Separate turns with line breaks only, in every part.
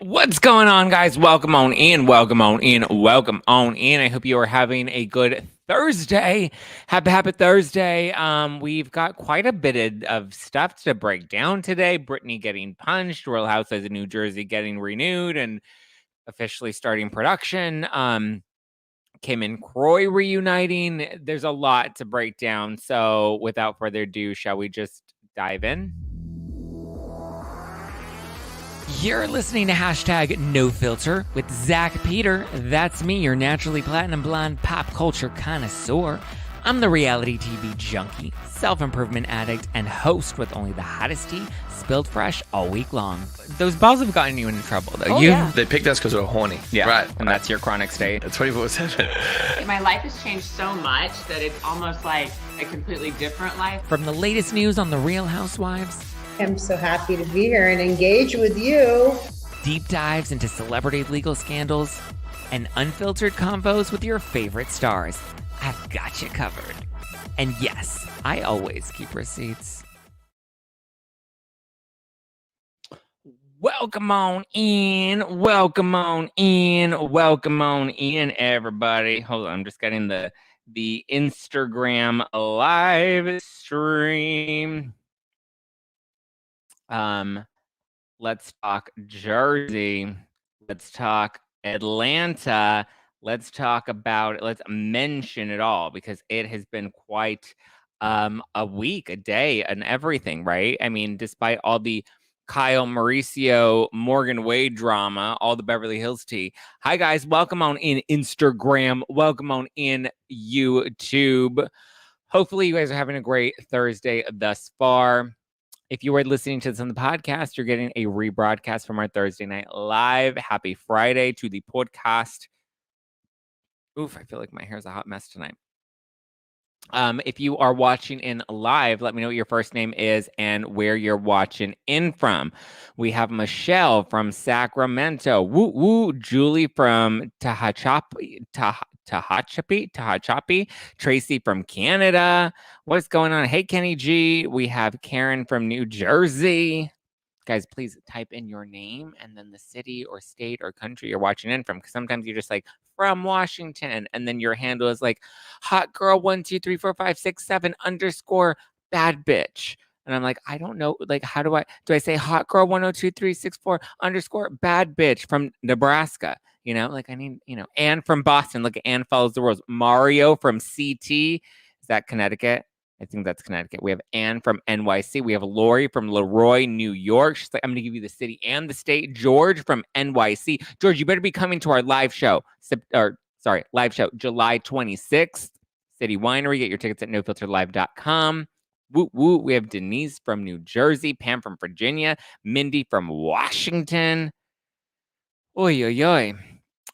What's going on, guys? Welcome on in. Welcome on in. Welcome on in. I hope you are having a good Thursday. Happy Thursday. We've got quite a bit of stuff to break down today. Britney getting punched, Real Housewives of New Jersey getting renewed and officially starting production. Kim and Croy reuniting. There's a lot to break down. So without further ado, shall we just dive in? You're listening to hashtag No Filter with Zack Peter. That's me, your naturally platinum blonde pop culture connoisseur. I'm the reality TV junkie, self-improvement addict, and host with only the hottest tea spilled fresh all week long. Those balls have gotten you into trouble, though.
Yeah. They picked us because we were horny.
Yeah,
right.
And that's your chronic state.
That's 24/7.
My life has changed so much that it's almost like a completely different life.
From the latest news on the Real Housewives,
I'm so happy to be here and engage with you.
deep dives into celebrity legal scandals, and unfiltered convos with your favorite stars. I've got you covered. And yes, I always keep receipts. Welcome on in. Welcome on in. Welcome on in, everybody. Hold on, I'm just getting the Instagram live stream. Let's talk Jersey. Let's talk Atlanta. Let's talk about it. Let's mention it all because it has been quite a week, a day, and everything, right? I mean, despite all the Kyle Mauricio, Morgan Wade drama, all the Beverly Hills tea. Hi, guys. Welcome on in Instagram. Welcome on in YouTube. Hopefully, you guys are having a great Thursday thus far. If you are listening to this on the podcast, you're getting a rebroadcast from our Thursday night live. Happy Friday to the podcast. Oof, I feel like my hair's a hot mess tonight. If you are watching in live, let me know what your first name is and where you're watching in from. We have Michelle from Sacramento. Woo woo. Julie from Tehachapi. Tracy from Canada. What's going on? Hey, Kenny G. We have Karen from New Jersey. Guys, please type in your name and then the city or state or country you're watching in from. Because sometimes you're just like, from Washington. And then your handle is like, hot girl 1234567 _ bad bitch. And I'm like, I don't know. Like, how do I say hot girl 102364 _ bad bitch from Nebraska? You know, like I need, Anne from Boston. Look, Anne follows the rules. Mario from CT. Is that Connecticut? I think that's Connecticut. We have Anne from NYC. We have Lori from Leroy, New York. She's like, I'm going to give you the city and the state. George from NYC. George, you better be coming to our live show. Live show, July 26th. City Winery. Get your tickets at nofilterlive.com. Woo woo. We have Denise from New Jersey. Pam from Virginia. Mindy from Washington. Oy, oy, oy.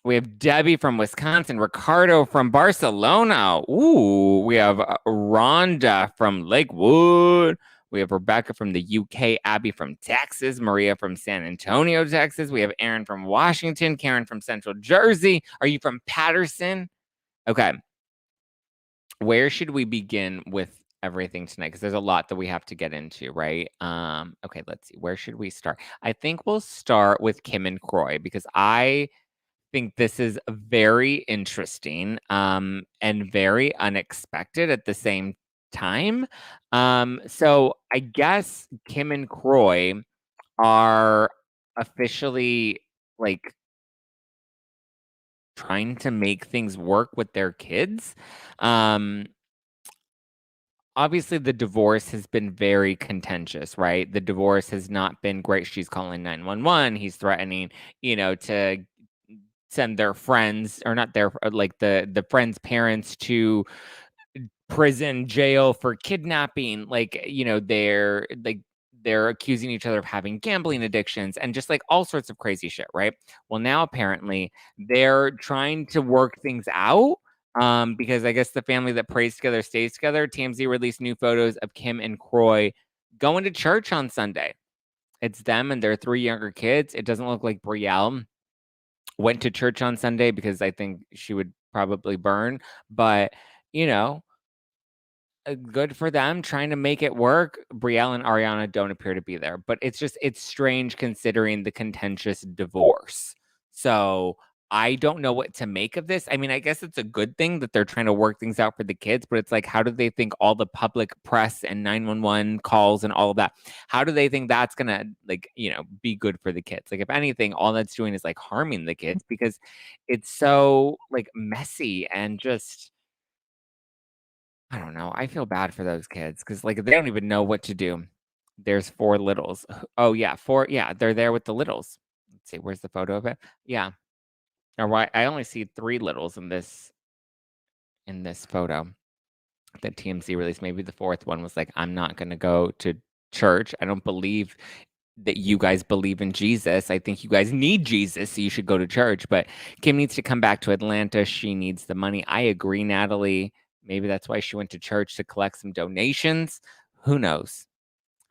We have Debbie from Wisconsin, Ricardo from Barcelona. Ooh, we have Rhonda from Lakewood. We have Rebecca from the UK, Abby from Texas, Maria from San Antonio, Texas. We have Aaron from Washington, Karen from Central Jersey. Are you from Patterson? Okay. Where should we begin with everything tonight? Because there's a lot that we have to get into, right? Okay, let's see. Where should we start? I think we'll start with Kim and Croy because I think this is very interesting and very unexpected at the same time. So I guess Kim and Croy are officially like trying to make things work with their kids. Obviously, the divorce has been very contentious, right? The divorce has not been great. She's calling 911. He's threatening, to send their friends or not their like the friends' parents to prison, jail for kidnapping. They're accusing each other of having gambling addictions and just like all sorts of crazy shit, right? Well, now apparently they're trying to work things out. Because I guess the family that prays together stays together. TMZ released new photos of Kim and Croy going to church on Sunday. It's them and their 3 younger kids. It doesn't look like Brielle went to church on Sunday because I think she would probably burn. But, good for them trying to make it work. Brielle and Ariana don't appear to be there, but it's strange considering the contentious divorce. So I don't know what to make of this. I mean, I guess it's a good thing that they're trying to work things out for the kids, but it's like, how do they think all the public press and 911 calls and all of that, how do they think that's gonna, like, be good for the kids? Like, if anything, all that's doing is like harming the kids because it's so like messy and just, I don't know. I feel bad for those kids because like they don't even know what to do. There's 4 littles. Oh yeah, 4. Yeah, they're there with the littles. Let's see, where's the photo of it? Yeah. Or why I only see 3 littles in this photo that TMZ released. Maybe the 4th one was like, I'm not gonna go to church. I don't believe that you guys believe in Jesus. I think you guys need Jesus, so you should go to church. But Kim needs to come back to Atlanta. She needs the money. I agree, Natalie. Maybe that's why she went to church to collect some donations. Who knows?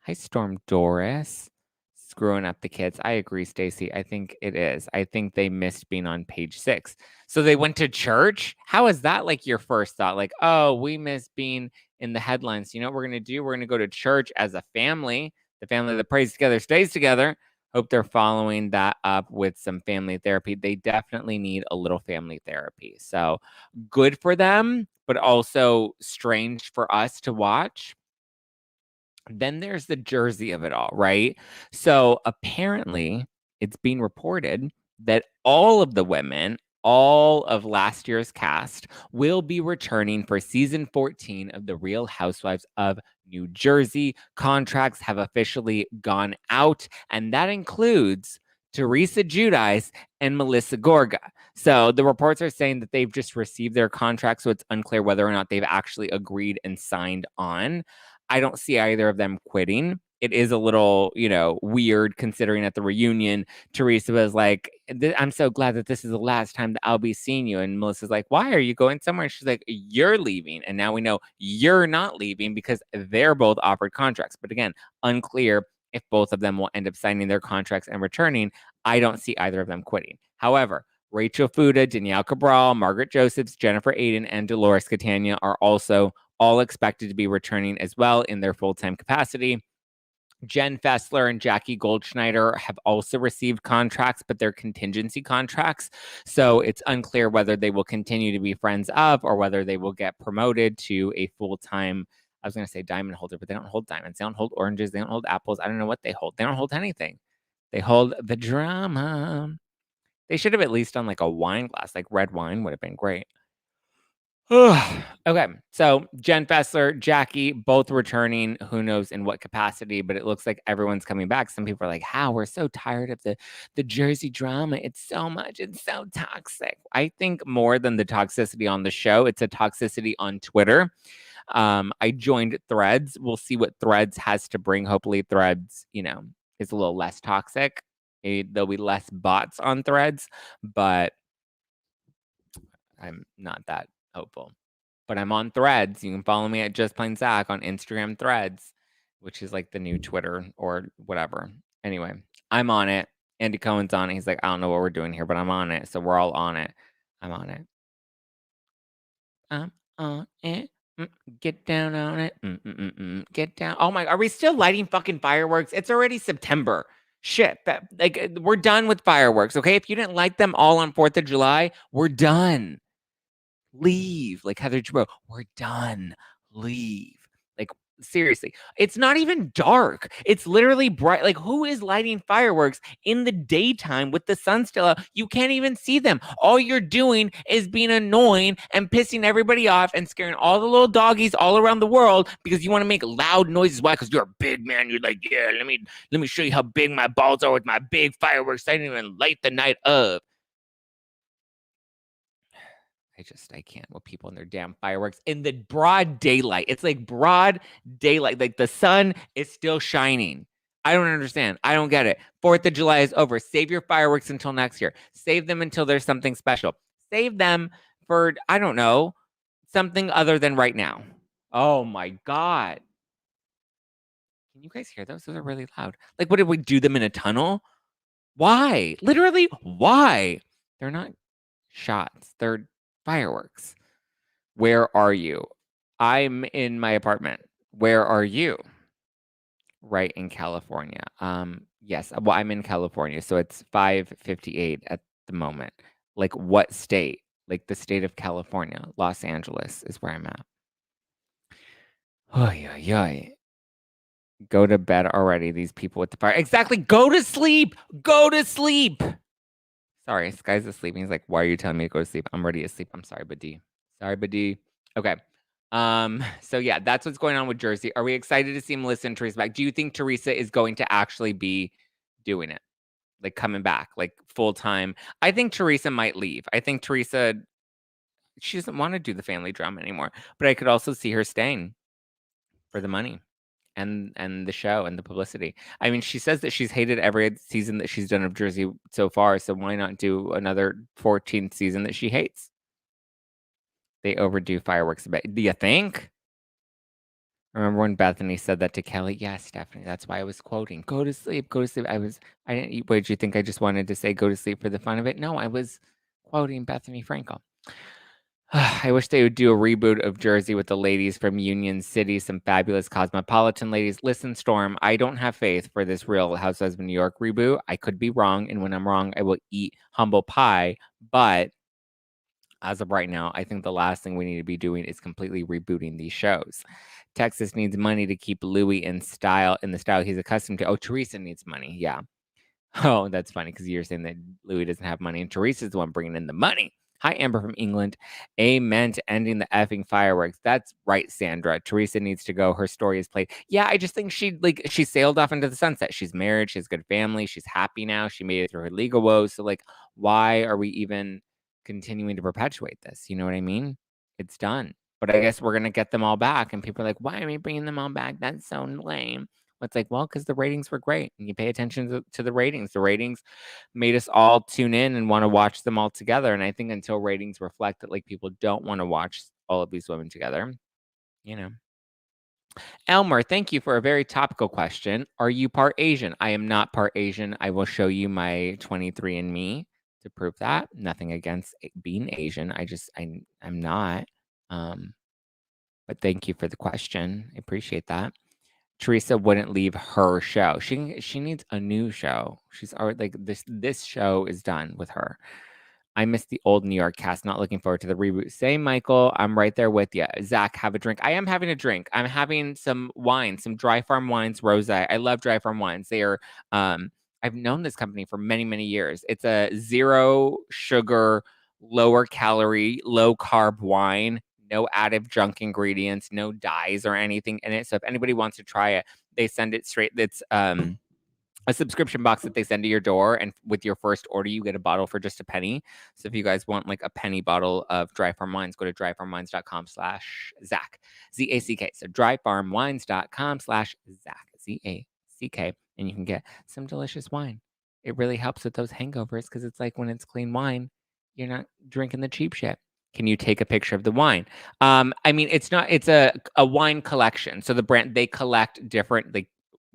Hi, Storm Doris. Screwing up the kids. I agree, Stacy. I think it is. I think they missed being on page 6. So they went to church? How is that like your first thought? Like, oh, we missed being in the headlines. You know what we're going to do? We're going to go to church as a family. The family that prays together stays together. Hope they're following that up with some family therapy. They definitely need a little family therapy. So good for them, but also strange for us to watch. Then there's the jersey of it all, right? So apparently, it's being reported that all of the women, all of last year's cast, will be returning for season 14 of The Real Housewives of New Jersey. Contracts have officially gone out, and that includes Teresa Giudice and Melissa Gorga. So the reports are saying that they've just received their contracts, so it's unclear whether or not they've actually agreed and signed on. I don't see either of them quitting. It is a little, weird considering at the reunion, Teresa was like, I'm so glad that this is the last time that I'll be seeing you. And Melissa's like, why are you going somewhere? And she's like, you're leaving. And now we know you're not leaving because they're both offered contracts. But again, unclear if both of them will end up signing their contracts and returning. I don't see either of them quitting. However, Rachel Fuda, Danielle Cabral, Margaret Josephs, Jennifer Aiden, and Dolores Catania are also all expected to be returning as well in their full-time capacity. Jen Fessler and Jackie Goldschneider have also received contracts, but they're contingency contracts. So it's unclear whether they will continue to be friends of or whether they will get promoted to a full-time, I was going to say diamond holder, but they don't hold diamonds. They don't hold oranges. They don't hold apples. I don't know what they hold. They don't hold anything. They hold the drama. They should have at least done like a wine glass, like red wine would have been great. Okay, so Jen Fessler, Jackie, both returning. Who knows in what capacity, but it looks like everyone's coming back. Some people are like, how? We're so tired of the Jersey drama. It's so much. It's so toxic. I think more than the toxicity on the show, it's a toxicity on Twitter. I joined Threads. We'll see what Threads has to bring. Hopefully Threads, is a little less toxic. There'll be less bots on Threads, but I'm not that hopeful. But I'm on Threads. You can follow me at Just Plain Zack on Instagram Threads, which is like the new Twitter or whatever. Anyway, I'm on it. Andy Cohen's on it. He's like, I don't know what we're doing here, but I'm on it. So we're all on it. I'm on it. I'm on it. Get down on it. Get down. Oh my, are we still lighting fucking fireworks? It's already September. Shit. We're done with fireworks, okay? If you didn't like them all on 4th of July, we're done. Leave. Like Heather Dubrow, we're done. Leave. Like, seriously. It's not even dark. It's literally bright. Like, who is lighting fireworks in the daytime with the sun still out? You can't even see them. All you're doing is being annoying and pissing everybody off and scaring all the little doggies all around the world because you want to make loud noises. Why? Because you're a big man. You're like, yeah, let me show you how big my balls are with my big fireworks. I didn't even light the night of. I can't with people and their damn fireworks in the broad daylight. It's like broad daylight. Like the sun is still shining. I don't understand. I don't get it. 4th of July is over. Save your fireworks until next year. Save them until there's something special. Save them for, I don't know, something other than right now. Oh my God. Can you guys hear those? Those are really loud. Like, what did we do them in a tunnel? Why? Literally, why? They're not shots. They're fireworks. Where are you? I'm in my apartment. Where are you? Right in California. Yes. Well, I'm in California, so it's 5:58 at the moment. Like what state? Like the state of California. Los Angeles is where I'm at. Oy, oy, oy. Go to bed already, these people with the fire. Exactly. Go to sleep. Go to sleep. Sorry, Sky's asleep. He's like, why are you telling me to go to sleep? I'm already asleep. I'm sorry, Buddy. Sorry, Buddy. Okay. So yeah, that's what's going on with Jersey. Are we excited to see Melissa and Teresa back? Do you think Teresa is going to actually be doing it? Like coming back, like full time? I think Teresa might leave. I think Teresa, she doesn't want to do the family drama anymore. But I could also see her staying for the money and the show and the publicity. I mean, she says that she's hated every season that she's done of Jersey so far, so why not do another 14th season that she hates? They overdo fireworks a bit. Do you think? Remember when Bethany said that to Kelly? Yes, Stephanie. That's why I was quoting. Go to sleep. Go to sleep. I didn't. What did you think? I just wanted to say go to sleep for the fun of it? No, I was quoting Bethany Frankel. I wish they would do a reboot of Jersey with the ladies from Union City, some fabulous cosmopolitan ladies. Listen, Storm, I don't have faith for this Real Housewives of New York reboot. I could be wrong, and when I'm wrong, I will eat humble pie. But as of right now, I think the last thing we need to be doing is completely rebooting these shows. Texas needs money to keep Louis in the style he's accustomed to. Oh, Teresa needs money. Yeah. Oh, that's funny because you're saying that Louis doesn't have money and Teresa's the one bringing in the money. Hi, Amber from England. Amen to ending the effing fireworks. That's right, Sandra. Teresa needs to go. Her story is played. Yeah, I just think she sailed off into the sunset. She's married. She has a good family. She's happy now. She made it through her legal woes. So, like, why are we even continuing to perpetuate this? You know what I mean? It's done. But I guess we're going to get them all back. And people are like, why are we bringing them all back? That's so lame. It's like, well, because the ratings were great. And you pay attention to the ratings. The ratings made us all tune in and want to watch them all together. And I think until ratings reflect that, like, people don't want to watch all of these women together, you know. Elmer, thank you for a very topical question. Are you part Asian? I am not part Asian. I will show you my 23andMe to prove that. Nothing against being Asian. I'm not. But thank you for the question. I appreciate that. Teresa wouldn't leave her show. She needs a new show. She's already like this show is done with her. I miss the old New York cast. Not looking forward to the reboot. Same, Michael. I'm right there with you. Zach, have a drink. I am having a drink. I'm having some wine, some Dry Farm Wines Rosé. I love Dry Farm Wines. They are I've known this company for many, many years. It's a 0 sugar, lower calorie, low carb wine. No added junk ingredients, no dyes or anything in it. So if anybody wants to try it, they send it straight. It's a subscription box that they send to your door, and with your first order, you get a bottle for just a penny. So if you guys want like a penny bottle of Dry Farm Wines, go to dryfarmwines.com/Zack, ZACK. So dryfarmwines.com/Zack, ZACK, and you can get some delicious wine. It really helps with those hangovers because it's like when it's clean wine, you're not drinking the cheap shit. Can you take a picture of the wine? I mean, it's a wine collection. So the brand, they collect different like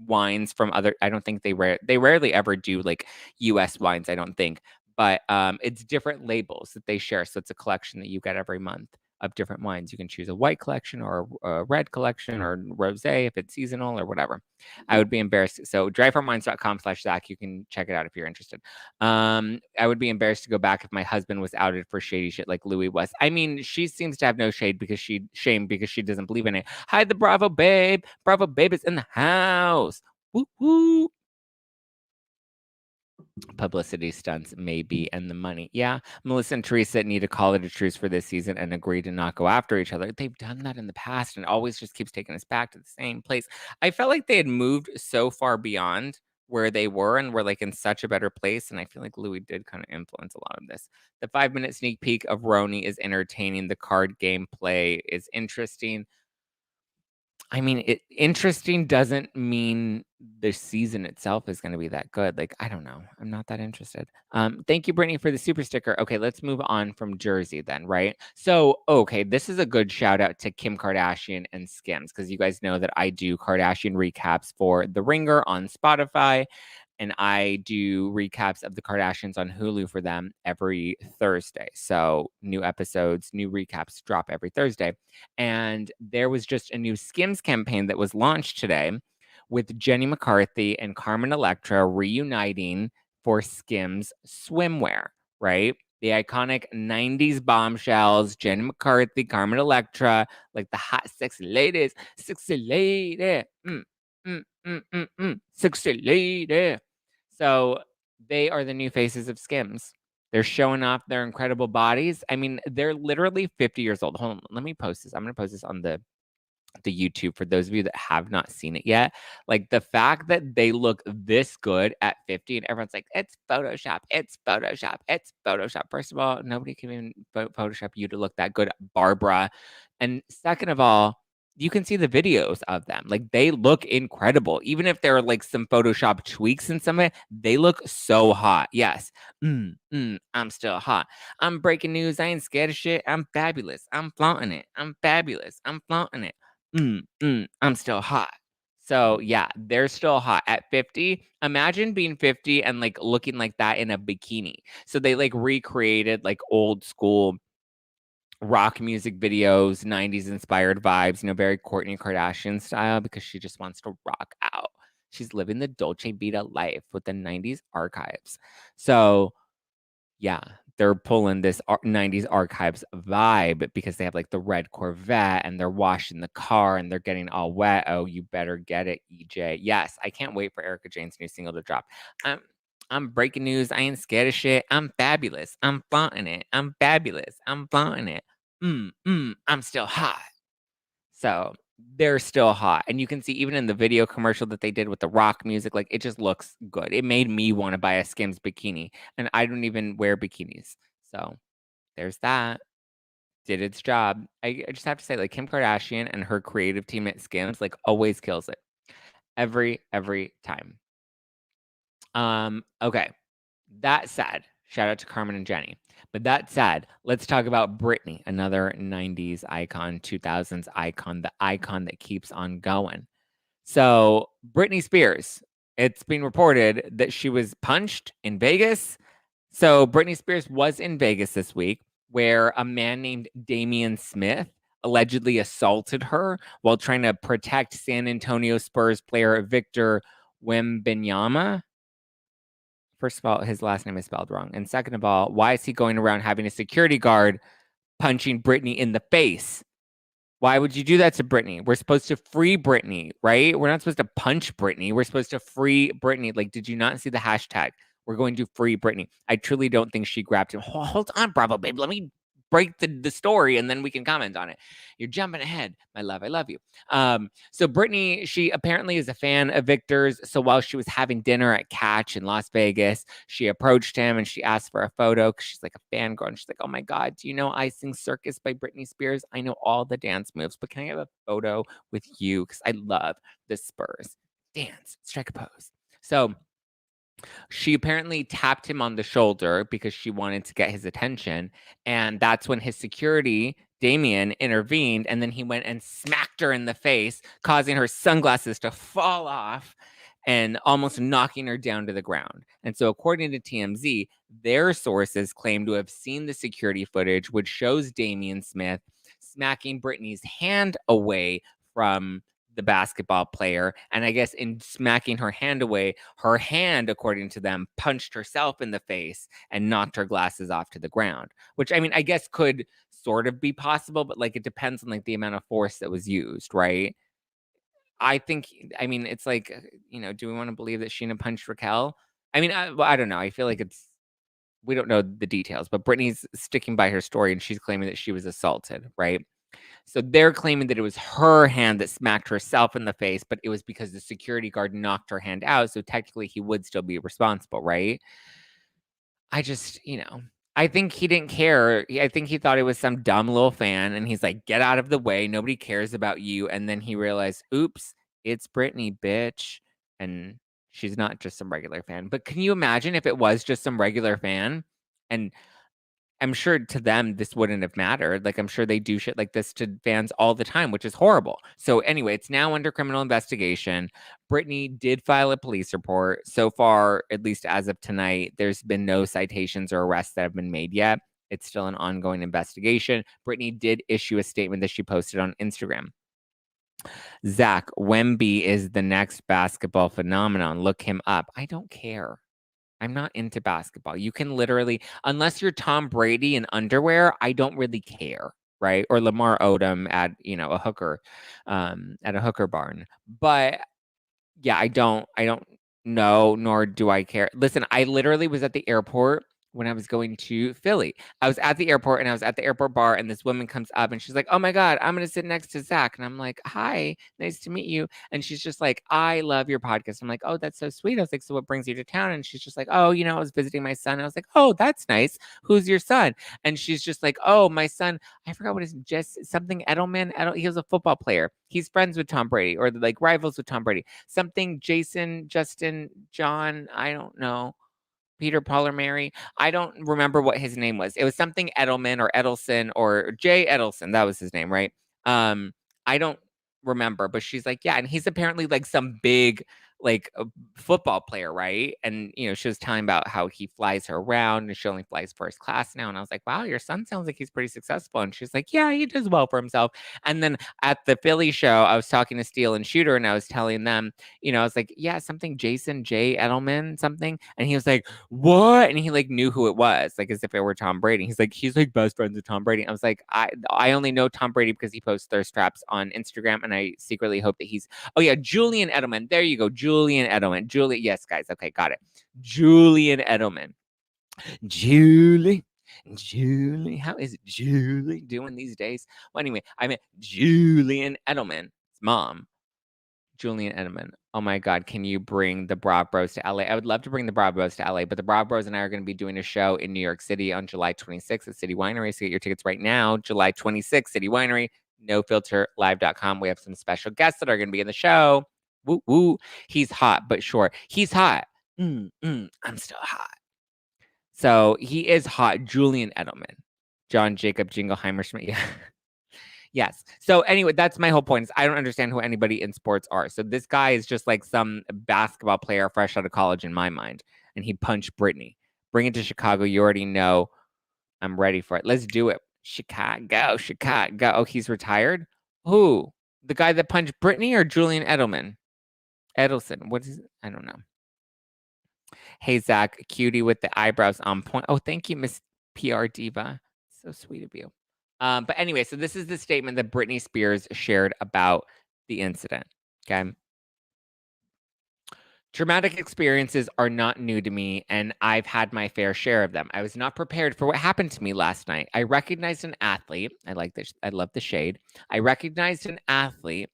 wines from other, I don't think they rarely ever do like US wines, I don't think. But it's different labels that they share. So it's a collection that you get every month of different wines. You can choose a white collection or a red collection or rosé if it's seasonal or whatever. I would be embarrassed. So dryfarmwines.com/Zack. You can check it out if you're interested. I would be embarrassed to go back if my husband was outed for shady shit like Louis was. I mean, she seems to have no shame because she doesn't believe in it. Hi, the Bravo babe. Bravo babe is in the house. Woo woo. Publicity stunts, maybe, and the money. Yeah, Melissa and Teresa need to call it a truce for this season and agree to not go after each other. They've done that in the past and always just keeps taking us back to the same place. I felt like they had moved so far beyond where they were and were like in such a better place. And I feel like Louis did kind of influence a lot of this. The 5-minute sneak peek of RHONJ is entertaining. The card gameplay is interesting. I mean, interesting doesn't mean the season itself is going to be that good. Like, I don't know. I'm not that interested. Thank you, Brittany, for the super sticker. Okay, let's move on from Jersey then, right? So, okay, this is a good shout out to Kim Kardashian and Skims because you guys know that I do Kardashian recaps for The Ringer on Spotify. and I do recaps of the Kardashians on Hulu for them every Thursday. So new episodes, new recaps drop every Thursday. And there was just a new Skims campaign that was launched today with Jenny McCarthy and Carmen Electra reuniting for Skims swimwear, right? The iconic 90s bombshells, Jenny McCarthy, Carmen Electra, like the hot, sexy ladies, sexy lady, sexy lady. So they are the new faces of Skims. They're showing off their incredible bodies. I mean, they're literally 50 years old. Hold on, let me post this. I'm going to post this on the YouTube for those of you that have not seen it yet. Like the fact that they look this good at 50 and everyone's like, it's Photoshop, it's Photoshop, it's Photoshop. First of all, nobody can even Photoshop you to look that good, Barbara. And second of all, you can see the videos of them. Like they look incredible. Even if there are like some Photoshop tweaks in some of it, they look so hot. Yes. I'm still hot. I'm breaking news. I ain't scared of shit. I'm fabulous. I'm flaunting it. I'm fabulous. I'm flaunting it. I'm still hot. So yeah, they're still hot at 50. Imagine being 50 and like looking like that in a bikini. So they like recreated like old school rock music videos, 90s inspired vibes, very Kourtney Kardashian style because she just wants to rock out. She's living the Dolce Vita life with the 90s archives. So yeah, they're pulling this 90s archives vibe because they have like the red Corvette and they're washing the car and they're getting all wet. Oh, you better get it, EJ. Yes, I can't wait for Erica Jane's new single to drop. I'm breaking news. I ain't scared of shit. I'm fabulous. I'm flaunting it. I'm fabulous. I'm flaunting it. I'm still hot. So they're still hot. And you can see even in the video commercial that they did with the rock music, like it just looks good. It made me want to buy a Skims bikini. And I don't even wear bikinis. So there's that. Did its job. I just have to say, like Kim Kardashian and her creative team at Skims, like always kills it. Every time. Okay. That said, shout out to Carmen and Jenny. But that said, let's talk about Britney, another 90s icon, 2000s icon, the icon that keeps on going. So, Britney Spears, it's been reported that she was punched in Vegas. So, Britney Spears was in Vegas this week where a man named Damian Smith allegedly assaulted her while trying to protect San Antonio Spurs player Victor Wembanyama. First of all, his last name is spelled wrong. And second of all, why is he going around having a security guard punching Britney in the face? Why would you do that to Britney? We're supposed to free Britney, right? We're not supposed to punch Britney. We're supposed to free Britney. Like, did you not see the hashtag? We're going to free Britney. I truly don't think she grabbed him. Hold on, Bravo, babe. Let me break the story and then we can comment on it. You're jumping ahead, my love. I love you. So Britney, she apparently is a fan of Victor's. So while she was having dinner at Catch in Las Vegas, she approached him and she asked for a photo because she's like a fangirl. And she's like, oh my God, do you know I Sing Circus by Britney Spears? I know all the dance moves, but can I have a photo with you? Because I love the Spurs. Dance, strike a pose. So she apparently tapped him on the shoulder because she wanted to get his attention. And that's when his security, Damien, intervened. And then he went and smacked her in the face, causing her sunglasses to fall off and almost knocking her down to the ground. And so according to TMZ, their sources claim to have seen the security footage, which shows Damian Smith smacking Britney's hand away from the basketball player. And I guess in smacking her hand away, her hand, according to them, punched herself in the face and knocked her glasses off to the ground, which I mean, I guess could sort of be possible, but like it depends on like the amount of force that was used, right? I think, I mean, it's like, do we want to believe that Sheena punched Raquel? I mean, I don't know. I feel like we don't know the details, but Britney's sticking by her story and she's claiming that she was assaulted, right? So they're claiming that it was her hand that smacked herself in the face, but it was because the security guard knocked her hand out. So technically he would still be responsible, right? I just, I think he didn't care. I think he thought it was some dumb little fan and he's like, get out of the way. Nobody cares about you. And then he realized, oops, it's Britney, bitch. And she's not just some regular fan. But can you imagine if it was just some regular fan and I'm sure to them this wouldn't have mattered. Like, I'm sure they do shit like this to fans all the time, which is horrible. So anyway, it's now under criminal investigation. Britney did file a police report. So far, at least as of tonight, there's been no citations or arrests that have been made yet. It's still an ongoing investigation. Britney did issue a statement that she posted on Instagram. Zach, Wemby is the next basketball phenomenon. Look him up. I don't care. I'm not into basketball. You can literally, unless you're Tom Brady in underwear, I don't really care, right? Or Lamar Odom at, a hooker, at a hooker barn. But yeah, I don't know, nor do I care. Listen, I literally was at the airport when I was going to Philly. I was at the airport and I was at the airport bar, and this woman comes up and she's like, "Oh my God, I'm going to sit next to Zach." And I'm like, "Hi, nice to meet you." And she's just like, "I love your podcast." I'm like, "Oh, that's so sweet." I was like, "So what brings you to town?" And she's just like, "Oh, I was visiting my son." I was like, "Oh, that's nice. Who's your son?" And she's just like, "Oh, my son, I forgot what his just something Edelman. He was a football player. He's friends with Tom Brady, or like rivals with Tom Brady. Something Jason, Justin, John, I don't know. Peter Paul or Mary. I don't remember what his name was. It was something Edelman or Edelson or Jay Edelson. That was his name, right? I don't remember, but she's like, yeah, and he's apparently like some big like a football player, right? And she was telling about how he flies her around and she only flies first class now. And I was like, wow, your son sounds like he's pretty successful. And she's like, yeah, he does well for himself. And then at the Philly show, I was talking to Steele and Shooter, and I was telling them, I was like, yeah, something Jason J. Edelman, something. And he was like, what? And he like knew who it was, like as if it were Tom Brady. He's like best friends with Tom Brady. I was like, I only know Tom Brady because he posts thirst traps on Instagram, and I secretly hope that he's Julian Edelman. There you go. Julian Edelman. Yes, guys. Okay, got it. Julian Edelman. Julie. How is Julie doing these days? Well, anyway, I meant Julian Edelman's mom. Julian Edelman. Oh my God, can you bring the Bra Bros to LA? I would love to bring the Bra Bros to LA, but the Bra Bros and I are going to be doing a show in New York City on July 26th at City Winery. So get your tickets right now. July 26th, City Winery, nofilterlive.com. We have some special guests that are going to be in the show. Woo woo. He's hot, but sure. He's hot. I'm still hot. So he is hot. Julian Edelman. John Jacob Jingleheimer Schmidt. Yeah. Yes. So anyway, that's my whole point is I don't understand who anybody in sports are. So this guy is just like some basketball player fresh out of college in my mind. And he punched Britney. Bring it to Chicago. You already know I'm ready for it. Let's do it. Chicago. Oh, he's retired? Who? The guy that punched Britney or Julian Edelman? Edelson. What is it? I don't know. Hey, Zach, cutie with the eyebrows on point. Oh, thank you, Miss PR Diva. So sweet of you. But anyway, so this is the statement that Britney Spears shared about the incident. Okay. Traumatic experiences are not new to me, and I've had my fair share of them. I was not prepared for what happened to me last night. I recognized an athlete. I like this. I love the shade. I recognized an athlete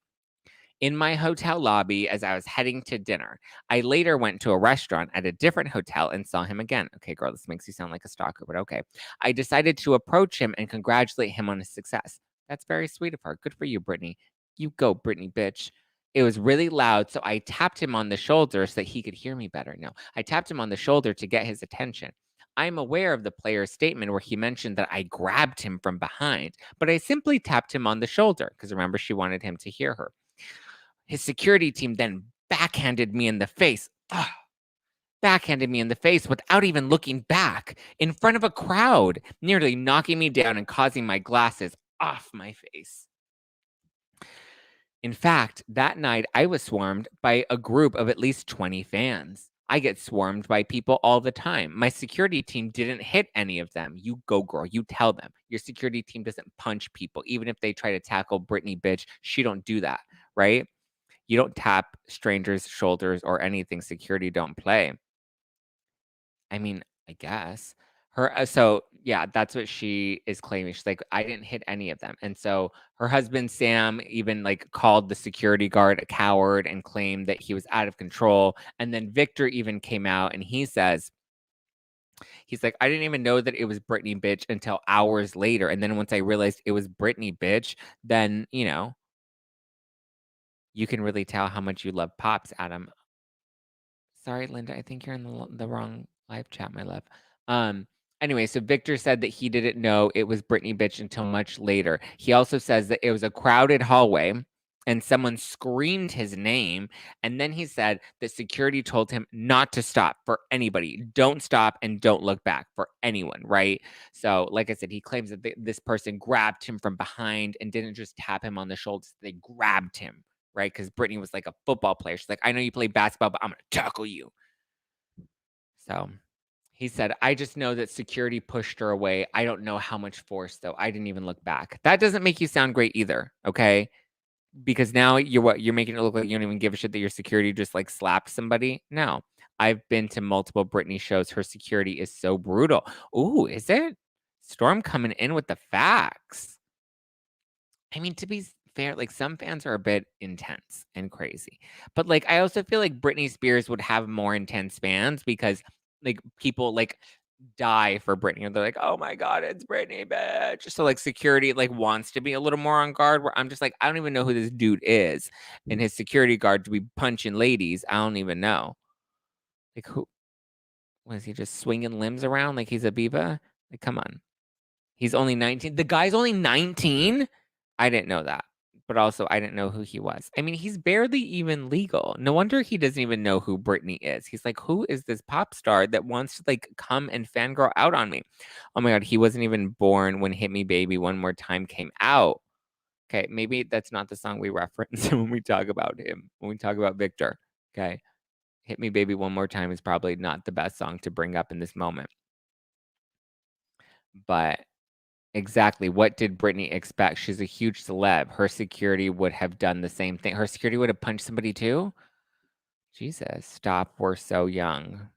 in my hotel lobby as I was heading to dinner. I later went to a restaurant at a different hotel and saw him again. Okay, girl, this makes you sound like a stalker, but okay. I decided to approach him and congratulate him on his success. That's very sweet of her. Good for you, Britney. You go, Britney, bitch. It was really loud, so I tapped him on the shoulder so that he could hear me better. No, I tapped him on the shoulder to get his attention. I'm aware of the player's statement where he mentioned that I grabbed him from behind, but I simply tapped him on the shoulder because remember, she wanted him to hear her. His security team then backhanded me in the face. Backhanded me in the face without even looking back in front of a crowd, nearly knocking me down and causing my glasses off my face. In fact, that night I was swarmed by a group of at least 20 fans. I get swarmed by people all the time. My security team didn't hit any of them. You go, girl. You tell them. Your security team doesn't punch people. Even if they try to tackle Britney, bitch, she don't do that, right? You don't tap strangers' shoulders or anything. Security don't play. I mean, I guess. So yeah, that's what she is claiming. She's like, I didn't hit any of them. And so her husband, Sam, even like called the security guard a coward and claimed that he was out of control. And then Victor even came out and he says, he's like, I didn't even know that it was Britney, bitch, until hours later. And then once I realized it was Britney, bitch, then, you can really tell how much you love Pops, Adam. Sorry, Linda. I think you're in the wrong live chat, my love. Anyway, so Victor said that he didn't know it was Britney bitch until much later. He also says that it was a crowded hallway and someone screamed his name. And then he said that security told him not to stop for anybody. Don't stop and don't look back for anyone, right? So, like I said, he claims that this person grabbed him from behind and didn't just tap him on the shoulders. They grabbed him, right? Because Britney was like a football player. She's like, I know you play basketball, but I'm going to tackle you. So he said, I just know that security pushed her away. I don't know how much force, though. I didn't even look back. That doesn't make you sound great either, okay? Because now you're making it look like you don't even give a shit that your security just like slapped somebody. No. I've been to multiple Britney shows. Her security is so brutal. Ooh, is it? Storm coming in with the facts. I mean, to be fair, like some fans are a bit intense and crazy. But like I also feel like Britney Spears would have more intense fans because like people like die for Britney and they're like, oh my God, it's Britney, bitch. So like security like wants to be a little more on guard where I'm just like, I don't even know who this dude is. And his security guard to be punching ladies. I don't even know. Like who was he just swinging limbs around like he's a diva? Like, come on. He's only 19. The guy's only 19? I didn't know that. But also, I didn't know who he was. I mean, he's barely even legal. No wonder he doesn't even know who Britney is. He's like, who is this pop star that wants to like come and fangirl out on me? Oh my God, he wasn't even born when Hit Me Baby One More Time came out. Okay, maybe that's not the song we reference when we talk about him, when we talk about Victor. Okay, Hit Me Baby One More Time is probably not the best song to bring up in this moment. But exactly. What did Britney expect? She's a huge celeb. Her security would have done the same thing. Her security would have punched somebody too? Jesus, stop. We're so young.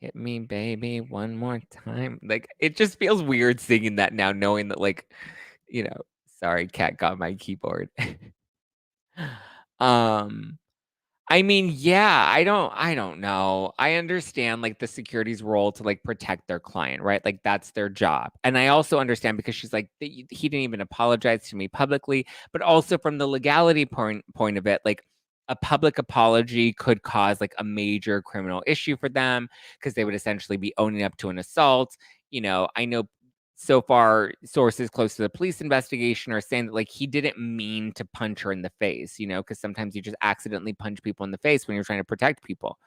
Hit me, baby, one more time. Like, it just feels weird singing that now, knowing that, like, you know, sorry, cat got my keyboard. um, I mean, yeah, I don't know. I understand like the security's role to like protect their client, right? Like that's their job. And I also understand because she's like he didn't even apologize to me publicly, but also from the legality point of it, like a public apology could cause like a major criminal issue for them because they would essentially be owning up to an assault. You know, I know so far sources close to the police investigation are saying that like he didn't mean to punch her in the face, you know, because sometimes you just accidentally punch people in the face when you're trying to protect people.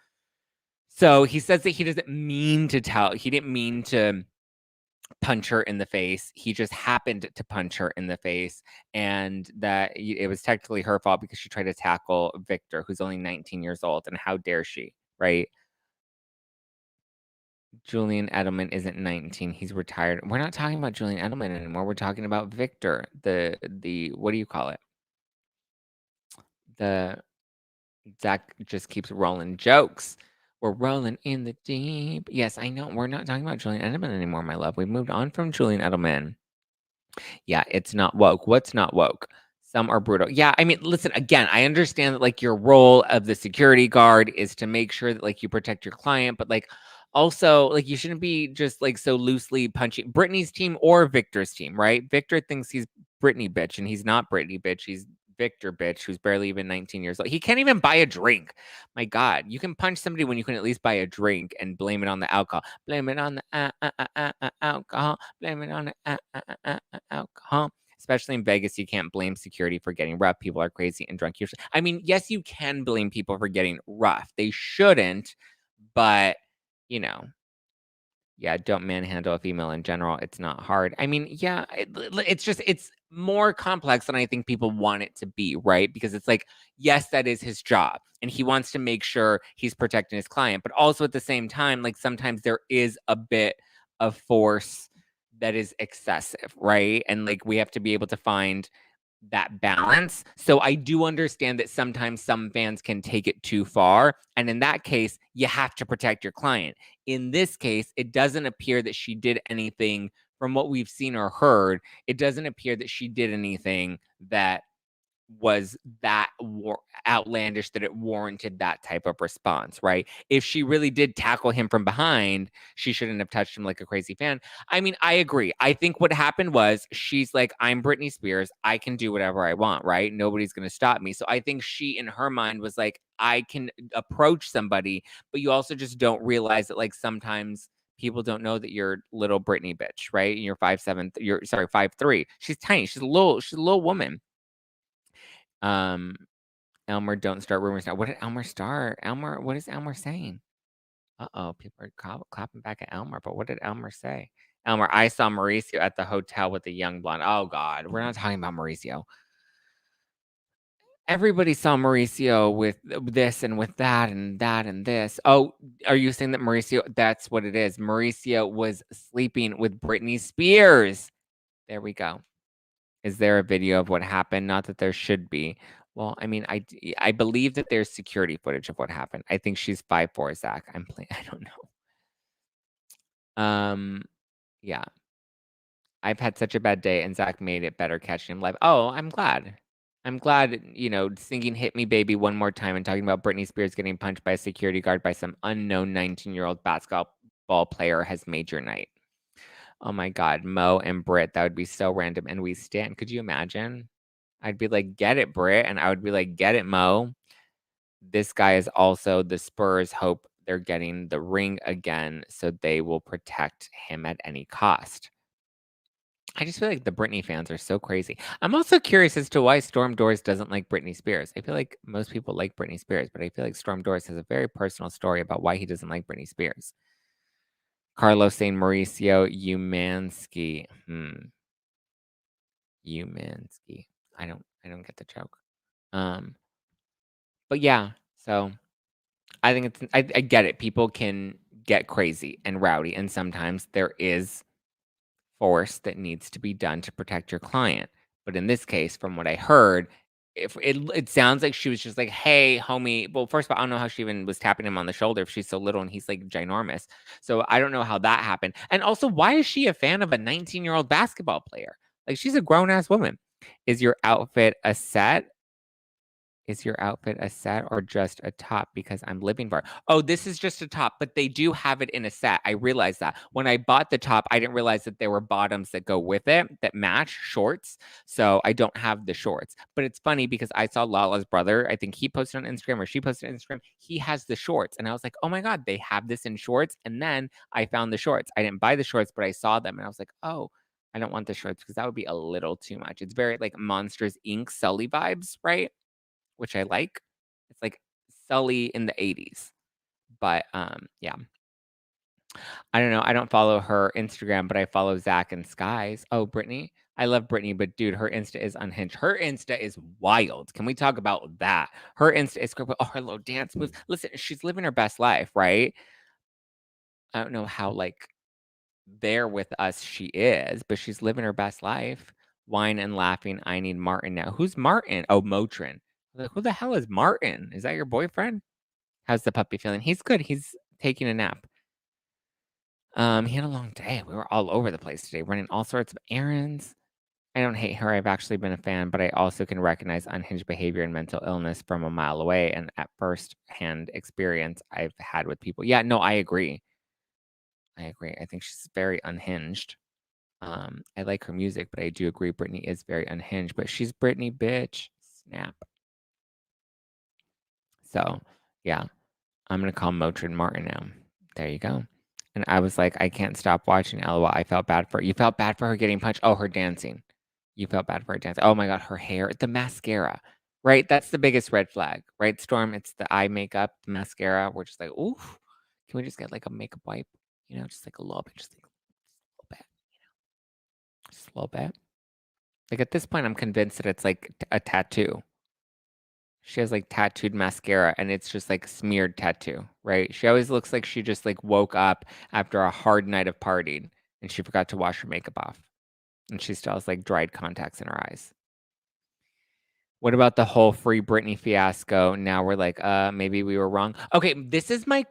So he says that he didn't mean to punch her in the face. He just happened to punch her in the face, and that it was technically her fault because she tried to tackle Victor, who's only 19 years old, and how dare she, right? Julian Edelman isn't 19. He's retired. We're not talking about Julian Edelman anymore. We're talking about Victor. The what do you call it? The Zack just keeps rolling jokes. We're rolling in the deep. Yes, I know. We're not talking about Julian Edelman anymore, my love. We've moved on from Julian Edelman. Yeah, it's not woke. What's not woke? Some are brutal. Yeah, I mean, listen, again, I understand that like your role of the security guard is to make sure that like you protect your client, but like also like you shouldn't be just like so loosely punching Brittany's team or Victor's team, right? Victor thinks he's Britney bitch and he's not Britney bitch. He's Victor bitch who's barely even 19 years old. He can't even buy a drink. My God, you can punch somebody when you can at least buy a drink and blame it on the alcohol. Blame it on the alcohol. Blame it on the alcohol. Especially in Vegas, you can't blame security for getting rough. People are crazy and drunk. I mean, yes, you can blame people for getting rough. They shouldn't, but you know, yeah, don't manhandle a female in general. It's not hard. I mean, yeah, it's more complex than I think people want it to be, right? Because it's like, yes, that is his job. And he wants to make sure he's protecting his client. But also at the same time, like sometimes there is a bit of force that is excessive, right? And like we have to be able to find that balance. So I do understand that sometimes some fans can take it too far. And in that case, you have to protect your client. In this case, it doesn't appear that she did anything from what we've seen or heard. It doesn't appear that she did anything that was that outlandish that it warranted that type of response, right? If she really did tackle him from behind, she shouldn't have touched him like a crazy fan. I mean, I agree. I think what happened was she's like, I'm Britney Spears. I can do whatever I want, right? Nobody's going to stop me. So I think she, in her mind, was like, I can approach somebody, but you also just don't realize that, like, sometimes people don't know that you're little Britney bitch, right? And you're 5'7", you're 5'3". She's tiny. She's a little woman. Elmer, don't start rumors now. What did Elmer start? Elmer, what is Elmer saying? Uh-oh, people are clapping back at Elmer, but what did Elmer say? Elmer, I saw Mauricio at the hotel with the young blonde. Oh, God, we're not talking about Mauricio. Everybody saw Mauricio with this and with that and that and this. Oh, are you saying that Mauricio, that's what it is. Mauricio was sleeping with Britney Spears. There we go. Is there a video of what happened? Not that there should be. Well, I mean, I believe that there's security footage of what happened. I think she's 5'4", Zach. I don't know. Yeah. I've had such a bad day, and Zach made it better catching him live. Oh, I'm glad. I'm glad, singing Hit Me Baby one more time and talking about Britney Spears getting punched by a security guard by some unknown 19-year-old basketball player has made your night. Oh my God, Mo and Britt, that would be so random. And we stand. Could you imagine? I'd be like, get it, Britt. And I would be like, get it, Mo. This guy is also the Spurs hope they're getting the ring again, so they will protect him at any cost. I just feel like the Britney fans are so crazy. I'm also curious as to why Storm Doors doesn't like Britney Spears. I feel like most people like Britney Spears, but I feel like Storm Doors has a very personal story about why he doesn't like Britney Spears. Carlos saying Mauricio Umansky. Umansky. I don't get the joke. But yeah, so I think I get it. People can get crazy and rowdy, and sometimes there is force that needs to be done to protect your client. But in this case, from what I heard, if it sounds like she was just like, hey, homie. Well, first of all, I don't know how she even was tapping him on the shoulder if she's so little and he's like ginormous. So I don't know how that happened. And also, why is she a fan of a 19-year-old basketball player? Like, she's a grown-ass woman. Is your outfit a set? Is your outfit a set or just a top? Because I'm living for it. Oh, this is just a top, but they do have it in a set. I realized that. When I bought the top, I didn't realize that there were bottoms that go with it that match shorts. So I don't have the shorts. But it's funny because I saw Lala's brother. I think he posted on Instagram or she posted on Instagram. He has the shorts. And I was like, oh my God, they have this in shorts. And then I found the shorts. I didn't buy the shorts, but I saw them. And I was like, oh, I don't want the shorts because that would be a little too much. It's very like Monsters, Inc. Sully vibes, right? Which I like. It's like Sully in the 80s. But yeah. I don't know. I don't follow her Instagram, but I follow Zach and Skies. Oh, Britney. I love Britney, but dude, her Insta is unhinged. Her Insta is wild. Can we talk about that? Her Insta is oh, her little dance moves. Listen, she's living her best life, right? I don't know how like there with us she is, but she's living her best life. Wine and laughing. I need Martin now. Who's Martin? Oh, Motrin. Like, who the hell is Martin? Is that your boyfriend? How's the puppy feeling? He's good. He's taking a nap. He had a long day. We were all over the place today, running all sorts of errands. I don't hate her. I've actually been a fan, but I also can recognize unhinged behavior and mental illness from a mile away and at first-hand experience I've had with people. Yeah, no, I agree. I think she's very unhinged. I like her music, but I do agree Britney is very unhinged, but she's Britney, bitch. Snap. So, yeah, I'm going to call Motrin Martin now. There you go. And I was like, I can't stop watching LOL. I felt bad for her. You felt bad for her getting punched? Oh, her dancing. You felt bad for her dancing. Oh my God, her hair, the mascara, right? That's the biggest red flag, right, Storm? It's the eye makeup, the mascara. We're just like, oof. Can we just get like a makeup wipe? Just like a little bit, just like a little bit, just a little bit. Like at this point, I'm convinced that it's like a tattoo. She has like tattooed mascara and it's just like smeared tattoo, right? She always looks like she just like woke up after a hard night of partying and she forgot to wash her makeup off. And she still has like dried contacts in her eyes. What about the whole Free Britney fiasco? Now we're like, maybe we were wrong. Okay, this is my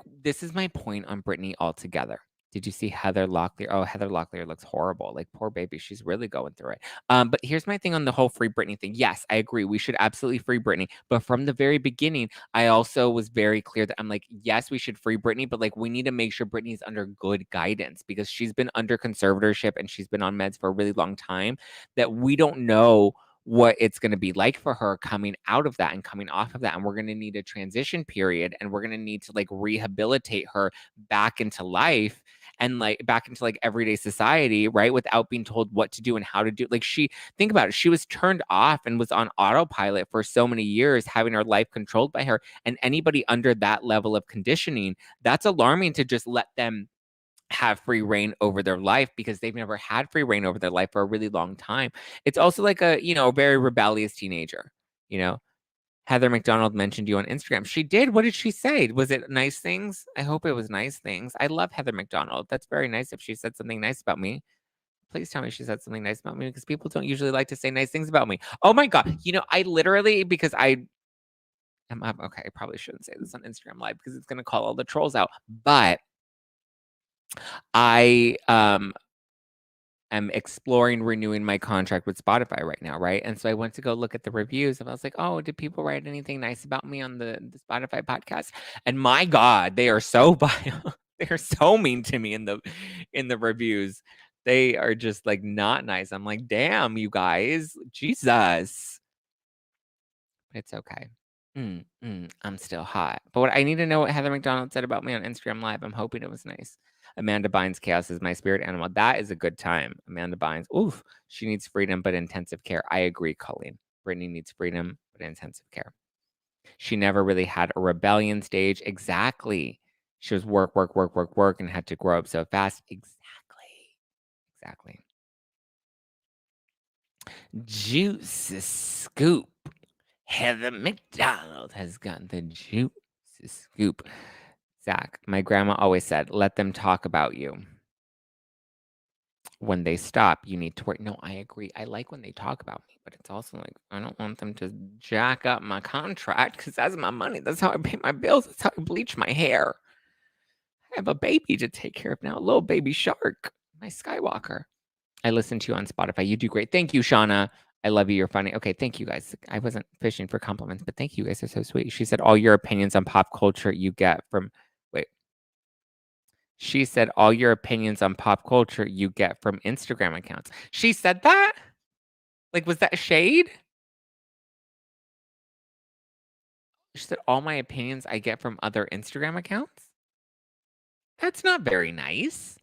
point on Britney altogether. Did you see Heather Locklear? Oh, Heather Locklear looks horrible. Like, poor baby. She's really going through it. But here's my thing on the whole Free Britney thing. Yes, I agree. We should absolutely free Britney. But from the very beginning, I also was very clear that I'm like, yes, we should free Britney. But like, we need to make sure Britney's under good guidance because she's been under conservatorship and she's been on meds for a really long time that we don't know what it's going to be like for her coming out of that and coming off of that. And we're going to need a transition period and we're going to need to like rehabilitate her back into life. and like back into like everyday society, right? Without being told what to do and how to do. Like think about it. She was turned off and was on autopilot for so many years, having her life controlled by her. And anybody under that level of conditioning, that's alarming to just let them have free reign over their life because they've never had free reign over their life for a really long time. It's also like a very rebellious teenager, Heather McDonald mentioned you on Instagram. She did. What did she say? Was it nice things? I hope it was nice things. I love Heather McDonald. That's very nice if she said something nice about me. Please tell me she said something nice about me because people don't usually like to say nice things about me. Oh my God. I literally, because I am up. Okay, I probably shouldn't say this on Instagram Live because it's going to call all the trolls out. But I am exploring renewing my contract with Spotify right now, right? And so I went to go look at the reviews and I was like, oh, did people write anything nice about me on the Spotify podcast? And my God, they are so vile. They are so mean to me in the reviews. They are just like not nice. I'm like, damn, you guys, Jesus. But it's okay. I'm still hot. But what I need to know what Heather McDonald said about me on Instagram Live. I'm hoping it was nice. Amanda Bynes' chaos is my spirit animal. That is a good time. Amanda Bynes. Oof. She needs freedom, but intensive care. I agree, Colleen. Brittany needs freedom, but intensive care. She never really had a rebellion stage. Exactly. She was work, and had to grow up so fast. Exactly. Juice scoop. Heather McDonald has got the juice scoop. Zach, my grandma always said, let them talk about you. When they stop, you need to work. No, I agree. I like when they talk about me, but it's also like, I don't want them to jack up my contract because that's my money. That's how I pay my bills. That's how I bleach my hair. I have a baby to take care of now, a little baby shark, my Skywalker. I listen to you on Spotify. You do great. Thank you, Shauna. I love you. You're funny. Okay, thank you guys. I wasn't fishing for compliments, but thank you guys. Are so sweet. She said all your opinions on pop culture you get from She said all your opinions on pop culture you get from Instagram accounts. She said that? Like, was that shade? She said all my opinions I get from other Instagram accounts? That's not very nice.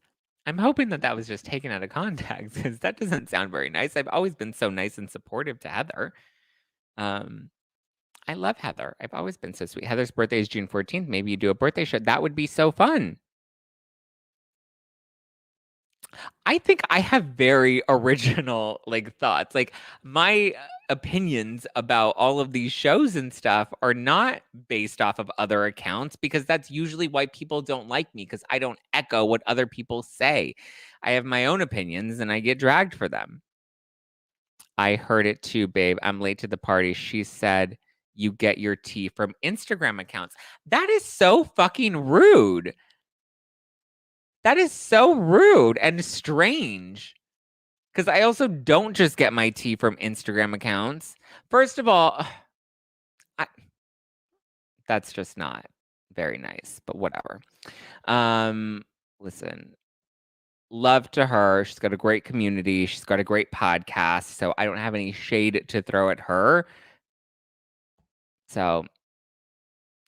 I'm hoping that was just taken out of context because that doesn't sound very nice. I've always been so nice and supportive to Heather. I love Heather. I've always been so sweet. Heather's birthday is June 14th. Maybe you do a birthday show. That would be so fun. I think I have very original thoughts. Like my opinions about all of these shows and stuff are not based off of other accounts because that's usually why people don't like me because I don't echo what other people say. I have my own opinions and I get dragged for them. I heard it too, babe. I'm late to the party. She said you get your tea from Instagram accounts. That is so fucking rude. That is so rude and strange. Because I also don't just get my tea from Instagram accounts. First of all, that's just not very nice, but whatever. Listen, love to her. She's got a great community. She's got a great podcast. So I don't have any shade to throw at her. So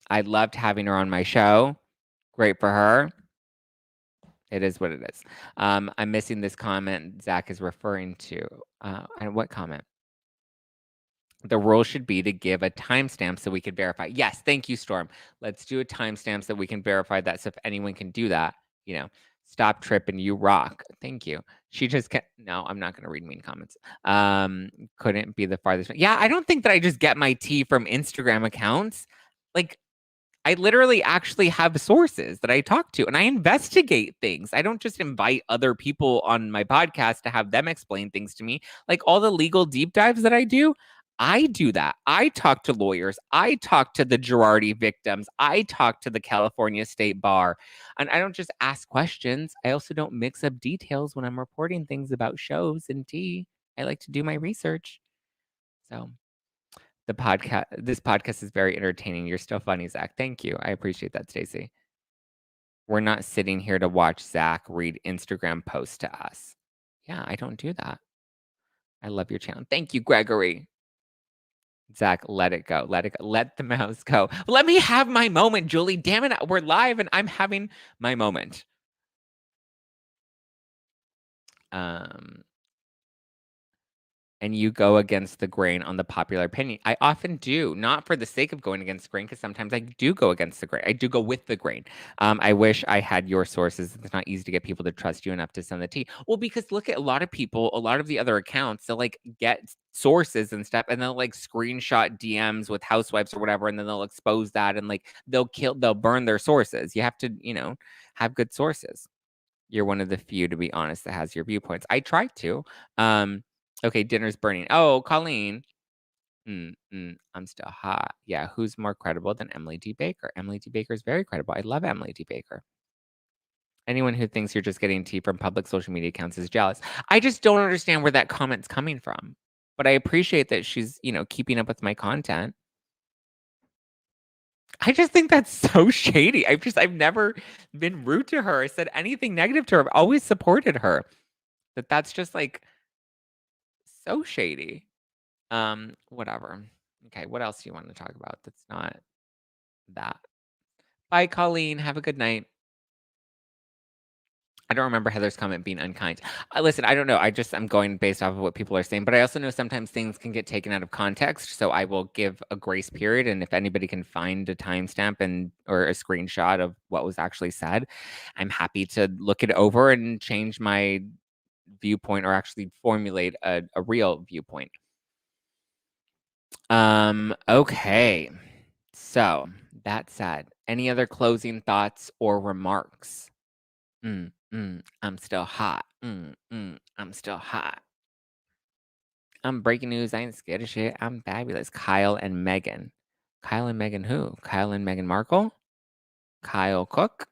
I loved having her on my show. Great for her. It is what it is. I'm missing this comment Zach is referring to. And what comment? The rule should be to give a timestamp so we can verify. Yes, thank you, Storm. Let's do a timestamp so we can verify that. So if anyone can do that, stop tripping, you rock. Thank you. She just can't. No, I'm not going to read mean comments. Couldn't be the farthest. Yeah, I don't think that I just get my tea from Instagram accounts. I literally actually have sources that I talk to and I investigate things. I don't just invite other people on my podcast to have them explain things to me. Like all the legal deep dives that I do that. I talk to lawyers. I talk to the Girardi victims. I talk to the California State Bar. And I don't just ask questions. I also don't mix up details when I'm reporting things about shows and tea. I like to do my research. So this podcast is very entertaining. You're still funny, Zach. Thank you. I appreciate that, Stacey. We're not sitting here to watch Zach read Instagram posts to us. Yeah, I don't do that. I love your channel. Thank you, Gregory. Zach, let it go. Let it go. Let the mouse go. Let me have my moment, Julie. Damn it. We're live and I'm having my moment. and you go against the grain on the popular opinion. I often do, not for the sake of going against the grain, because sometimes I do go against the grain. I do go with the grain. I wish I had your sources. It's not easy to get people to trust you enough to send the tea. Well, because look at a lot of people, a lot of the other accounts, they'll like get sources and stuff, and they'll like screenshot DMs with housewives or whatever, and then they'll expose that, and like they'll burn their sources. You have to, have good sources. You're one of the few, to be honest, that has your viewpoints. I try to. Okay, dinner's burning. Oh, Colleen. I'm still hot. Yeah, who's more credible than Emily D. Baker? Emily D. Baker is very credible. I love Emily D. Baker. Anyone who thinks you're just getting tea from public social media accounts is jealous. I just don't understand where that comment's coming from. But I appreciate that she's, keeping up with my content. I just think that's so shady. I've never been rude to her or said anything negative to her. I've always supported her. That's just like so shady. Whatever. Okay, what else do you want to talk about that's not that? Bye, Colleen. Have a good night. I don't remember Heather's comment being unkind. Listen, I don't know. I'm going based off of what people are saying, but I also know sometimes things can get taken out of context. So I will give a grace period, and if anybody can find a timestamp or a screenshot of what was actually said, I'm happy to look it over and change my viewpoint or actually formulate a real viewpoint. Okay. So that said, any other closing thoughts or remarks? I'm still hot. I'm still hot. I'm breaking news. I ain't scared of shit. I'm fabulous. Kyle and Meghan. Kyle and Meghan who? Kyle and Meghan Markle? Kyle Cook?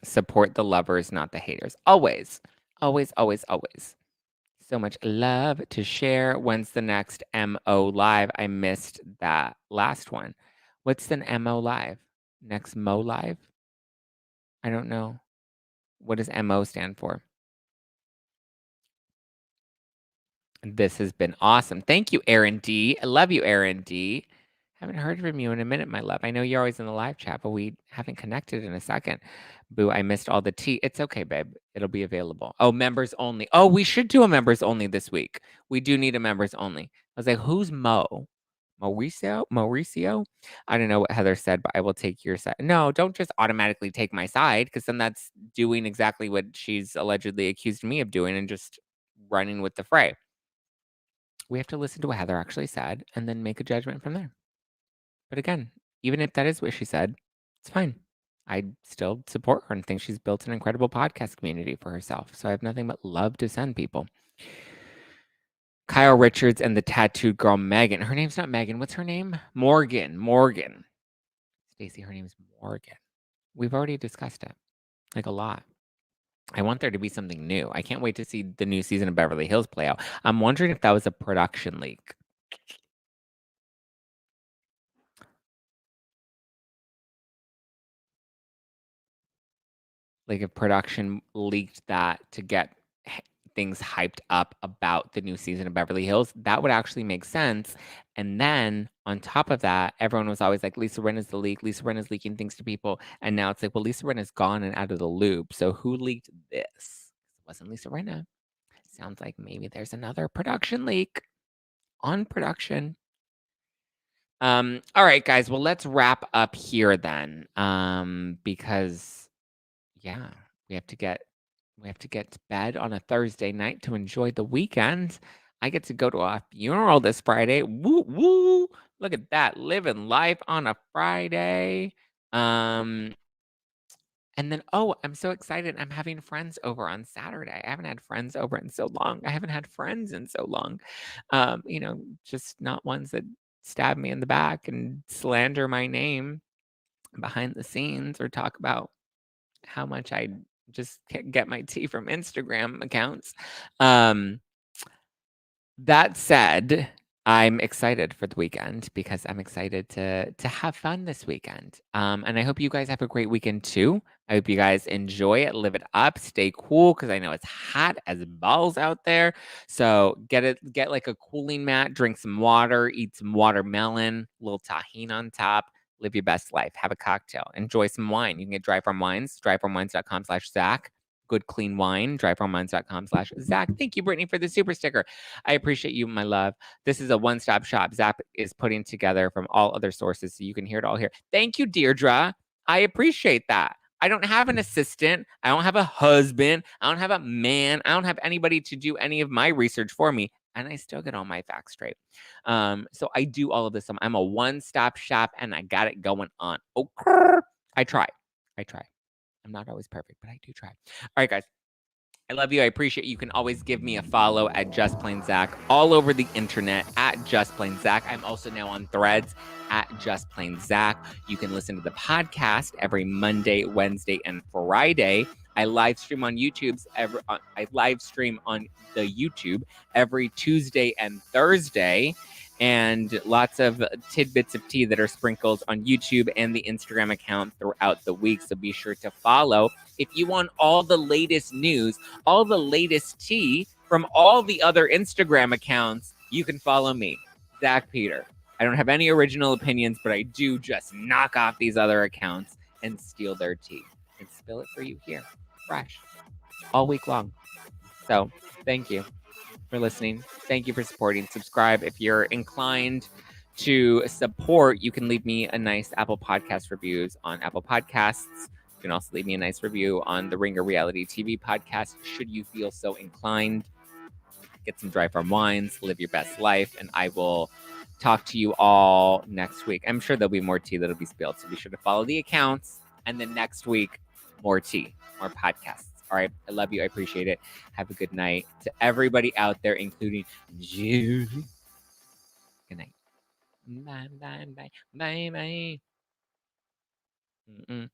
Support the lovers, not the haters. Always. Always, always, always. So much love to share. When's the next MO live? I missed that last one. What's an MO live? Next Mo live? I don't know. What does MO stand for? This has been awesome. Thank you, Aaron D. I love you, Aaron D. Haven't heard from you in a minute, my love. I know you're always in the live chat, but we haven't connected in a second. Boo, I missed all the tea. It's okay, babe. It'll be available. Oh, members only. Oh, we should do a members only this week. We do need a members only. I was like, who's Mo? Mauricio? I don't know what Heather said, but I will take your side. No, don't just automatically take my side, because then that's doing exactly what she's allegedly accused me of doing and just running with the fray. We have to listen to what Heather actually said and then make a judgment from there. But again, even if that is what she said, it's fine. I still support her and think she's built an incredible podcast community for herself. So I have nothing but love to send people. Kyle Richards and the tattooed girl, Megan. Her name's not Megan. What's her name? Morgan. Stacey, her name's Morgan. We've already discussed it. Like a lot. I want there to be something new. I can't wait to see the new season of Beverly Hills play out. I'm wondering if that was a production leak. Like if production leaked that to get things hyped up about the new season of Beverly Hills, that would actually make sense. And then on top of that, everyone was always like, Lisa Rinna's the leak. Lisa Rinna's leaking things to people. And now it's like, well, Lisa Rinna's gone and out of the loop. So who leaked this? It wasn't Lisa Rinna. Sounds like maybe there's another production leak on production. All right, guys. Well, let's wrap up here then. Because yeah, we have to get to bed on a Thursday night to enjoy the weekend. I get to go to a funeral this Friday. Woo woo! Look at that, living life on a Friday. And then, I'm so excited. I'm having friends over on Saturday. I haven't had friends over in so long. I haven't had friends in so long. Just not ones that stab me in the back and slander my name behind the scenes or talk about how much I just get my tea from Instagram accounts. That said, I'm excited for the weekend because I'm excited to have fun this weekend. And I hope you guys have a great weekend too. I hope you guys enjoy it, live it up, stay cool because I know it's hot as balls out there. So get like a cooling mat, drink some water, eat some watermelon, a little tahini on top. Live your best life. Have a cocktail. Enjoy some wine. You can get Dry Farm Wines, dryfarmwines.com/Zack. Good, clean wine, dryfarmwines.com/Zack. Thank you, Brittany, for the super sticker. I appreciate you, my love. This is a one-stop shop Zack is putting together from all other sources, so you can hear it all here. Thank you, Deirdre. I appreciate that. I don't have an assistant. I don't have a husband. I don't have a man. I don't have anybody to do any of my research for me. And I still get all my facts straight. So I do all of this. I'm a one-stop shop, and I got it going on. Okay. I try. I'm not always perfect, but I do try. All right, guys. I love you. I appreciate you. You can always give me a follow at Just Plain Zack all over the internet at Just Plain Zack. I'm also now on Threads at Just Plain Zack. You can listen to the podcast every Monday, Wednesday, and Friday. I live stream on YouTube the YouTube every Tuesday and Thursday. And lots of tidbits of tea that are sprinkled on YouTube and the Instagram account throughout the week. So be sure to follow. If you want all the latest news, all the latest tea from all the other Instagram accounts, you can follow me, Zack Peter. I don't have any original opinions, but I do just knock off these other accounts and steal their tea and spill it for you here, fresh, all week long. So thank you for listening. Thank you for supporting. Subscribe. If you're inclined to support, you can leave me a nice Apple Podcast reviews on Apple Podcasts. You can also leave me a nice review on the Ringer Reality TV podcast, should you feel so inclined. Get some Dry Farm Wines, live your best life, and I will talk to you all next week. I'm sure there'll be more tea that'll be spilled, so be sure to follow the accounts. And then next week, more tea, more podcasts. All right. I love you. I appreciate it. Have a good night to everybody out there, including Julie. Good night. Bye, bye, bye, bye, bye.